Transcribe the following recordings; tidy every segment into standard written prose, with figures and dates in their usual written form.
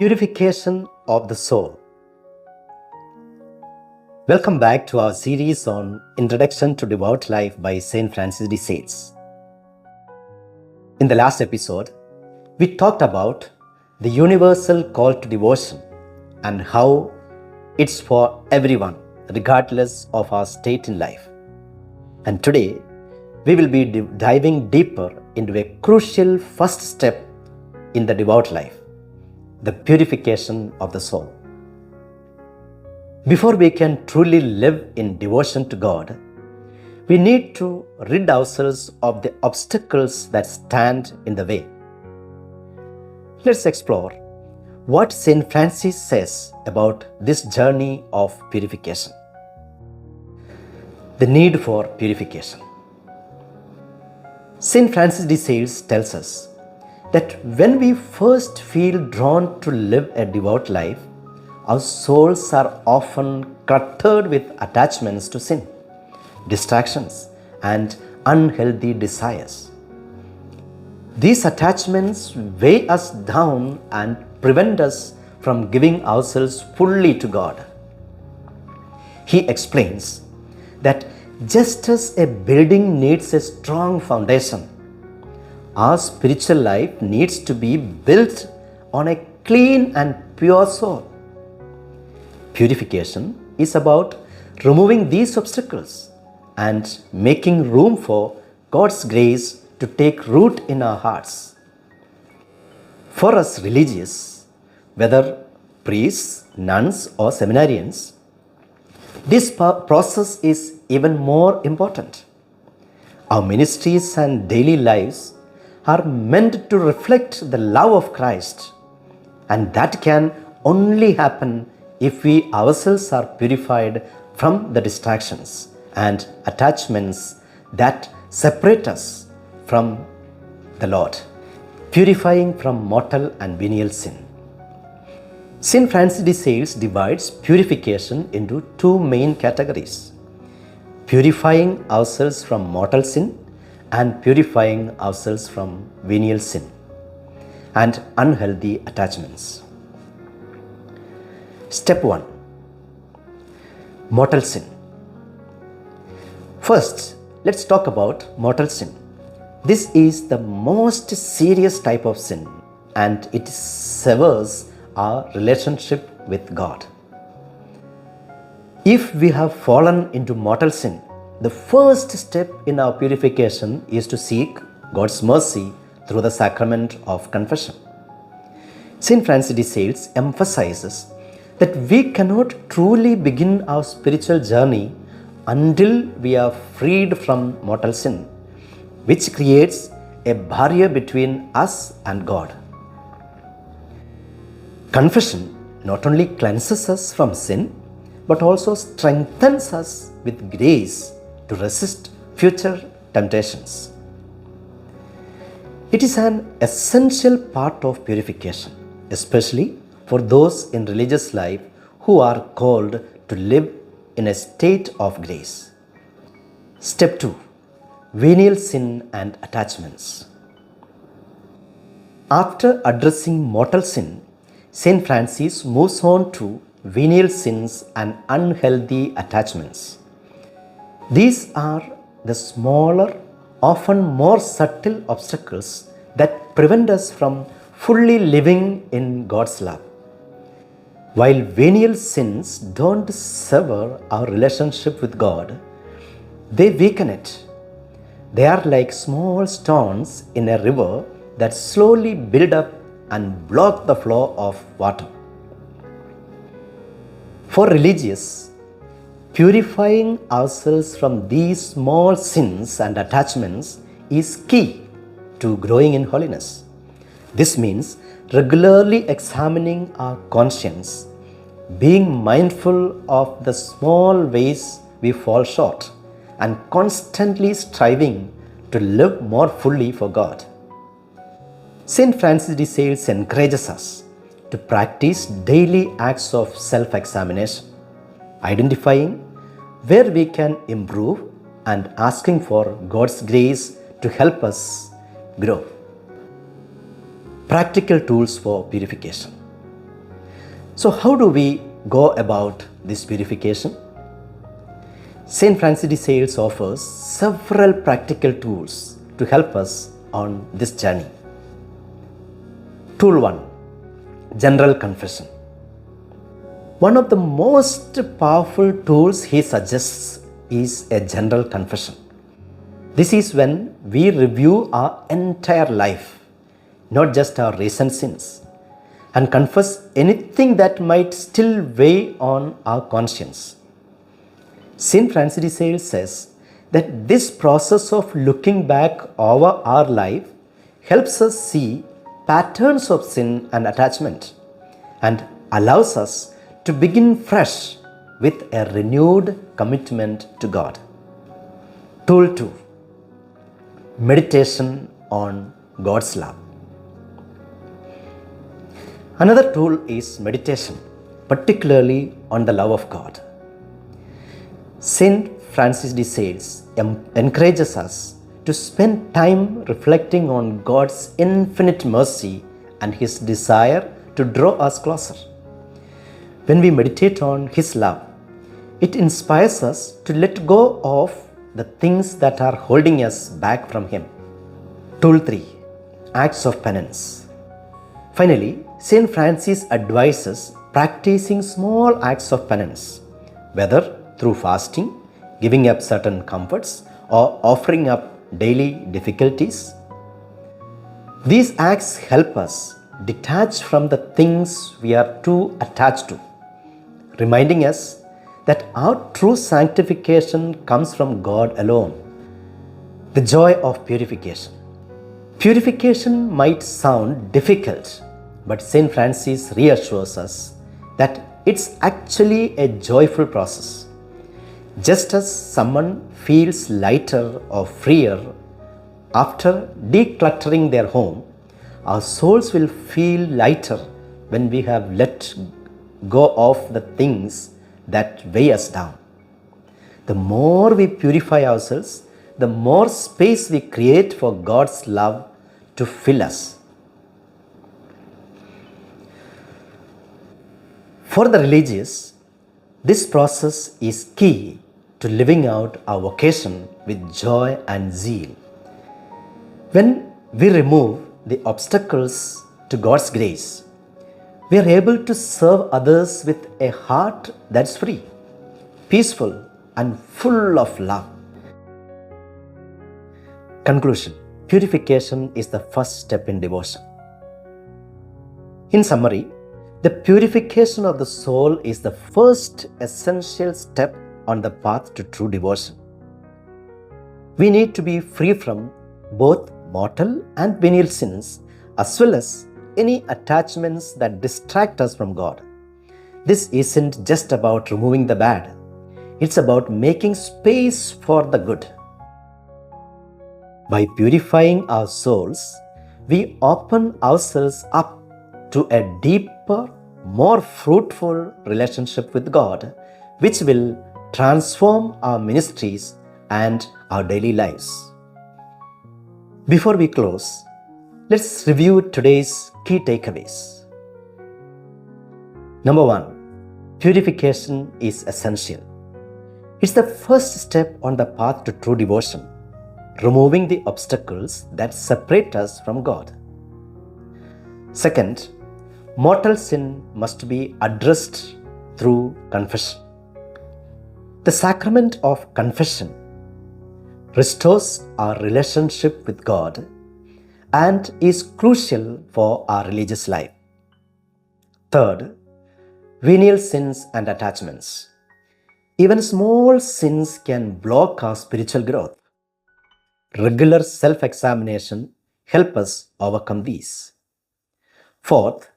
Purification of the soul. Welcome back to our series on Introduction to Devout Life by St. Francis de Sales. In the last episode, we talked about the universal call to devotion and how it's for everyone, regardless of our state in life. And today, we will be diving deeper into a crucial first step in the devout life, the purification of the soul. Before we can truly live in devotion to God, we need to rid ourselves of the obstacles that stand in the way. Let's explore what St. Francis says about this journey of purification. The need for purification. St. Francis de Sales tells us that when we first feel drawn to live a devout life, our souls are often cluttered with attachments to sin, distractions, and unhealthy desires. These attachments weigh us down and prevent us from giving ourselves fully to God. He explains that just as a building needs a strong foundation, our spiritual life needs to be built on a clean and pure soul. Purification is about removing these obstacles and making room for God's grace to take root in our hearts. For us religious, whether priests, nuns, or seminarians, this process is even more important. Our ministries and daily lives are meant to reflect the love of Christ, and that can only happen if we ourselves are purified from the distractions and attachments that separate us from the Lord, purifying from mortal and venial sin. St. Francis de Sales divides purification into two main categories: purifying ourselves from mortal sin and purifying ourselves from venial sin and unhealthy attachments. Step 1. Mortal sin. First, let's talk about mortal sin. This is the most serious type of sin, and it severs our relationship with God. If we have fallen into mortal sin, the first step in our purification is to seek God's mercy through the sacrament of confession. St. Francis de Sales emphasizes that we cannot truly begin our spiritual journey until we are freed from mortal sin, which creates a barrier between us and God. Confession not only cleanses us from sin, but also strengthens us with grace to resist future temptations. It is an essential part of purification, especially for those in religious life who are called to live in a state of grace. Step 2. Venial sin and attachments. After addressing mortal sin, St. Francis moves on to venial sins and unhealthy attachments. These are the smaller, often more subtle obstacles that prevent us from fully living in God's love. While venial sins don't sever our relationship with God, they weaken it. They are like small stones in a river that slowly build up and block the flow of water. For religious, purifying ourselves from these small sins and attachments is key to growing in holiness. This means regularly examining our conscience, being mindful of the small ways we fall short, and constantly striving to live more fully for God. St. Francis de Sales encourages us to practice daily acts of self-examination, identifying where we can improve and asking for God's grace to help us grow. Practical tools for purification. So how do we go about this purification? St. Francis de Sales offers several practical tools to help us on this journey. Tool 1. General confession. One of the most powerful tools he suggests is a general confession. This is when we review our entire life, not just our recent sins, and confess anything that might still weigh on our conscience. St. Francis de Sales says that this process of looking back over our life helps us see patterns of sin and attachment and allows us to begin fresh with a renewed commitment to God. Tool 2. Meditation on God's love. Another tool is meditation, particularly on the love of God. St. Francis de Sales encourages us to spend time reflecting on God's infinite mercy and His desire to draw us closer. When we meditate on His love, it inspires us to let go of the things that are holding us back from Him. Tool 3. Acts of penance. Finally, St. Francis advises practicing small acts of penance, whether through fasting, giving up certain comforts, or offering up daily difficulties. These acts help us detach from the things we are too attached to, reminding us that our true sanctification comes from God alone. The joy of purification. Purification might sound difficult, but St. Francis reassures us that it's actually a joyful process. Just as someone feels lighter or freer after decluttering their home, our souls will feel lighter when we have let go of the things that weigh us down. The more we purify ourselves, the more space we create for God's love to fill us. For the religious, this process is key to living out our vocation with joy and zeal. When we remove the obstacles to God's grace, we are able to serve others with a heart that's free, peaceful, and full of love. Conclusion. Purification is the first step in devotion. In summary, the purification of the soul is the first essential step on the path to true devotion. We need to be free from both mortal and venial sins, as well as any attachments that distract us from God. This isn't just about removing the bad, it's about making space for the good. By purifying our souls, we open ourselves up to a deeper, more fruitful relationship with God, which will transform our ministries and our daily lives. Before we close, let's review today's key takeaways. Number 1, purification is essential. It's the first step on the path to true devotion, removing the obstacles that separate us from God. Second, mortal sin must be addressed through confession. The sacrament of confession restores our relationship with God and is crucial for our religious life. Third, venial sins and attachments. Even small sins can block our spiritual growth. Regular self-examination helps us overcome these. Fourth,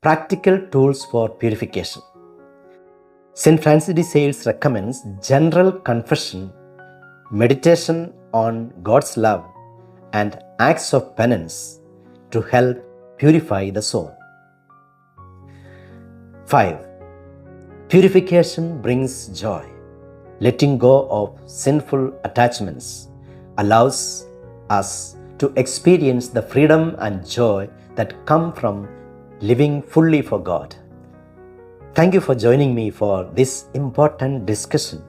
practical tools for purification. St. Francis de Sales recommends general confession, meditation on God's love, and acts of penance to help purify the soul. 5. Purification brings joy. Letting go of sinful attachments allows us to experience the freedom and joy that come from living fully for God. Thank you for joining me for this important discussion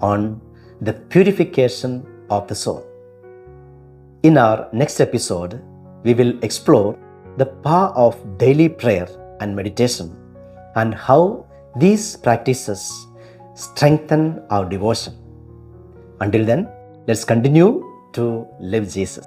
on the purification of the soul. In our next episode, we will explore the power of daily prayer and meditation and how these practices strengthen our devotion. Until then, let's continue to live Jesus.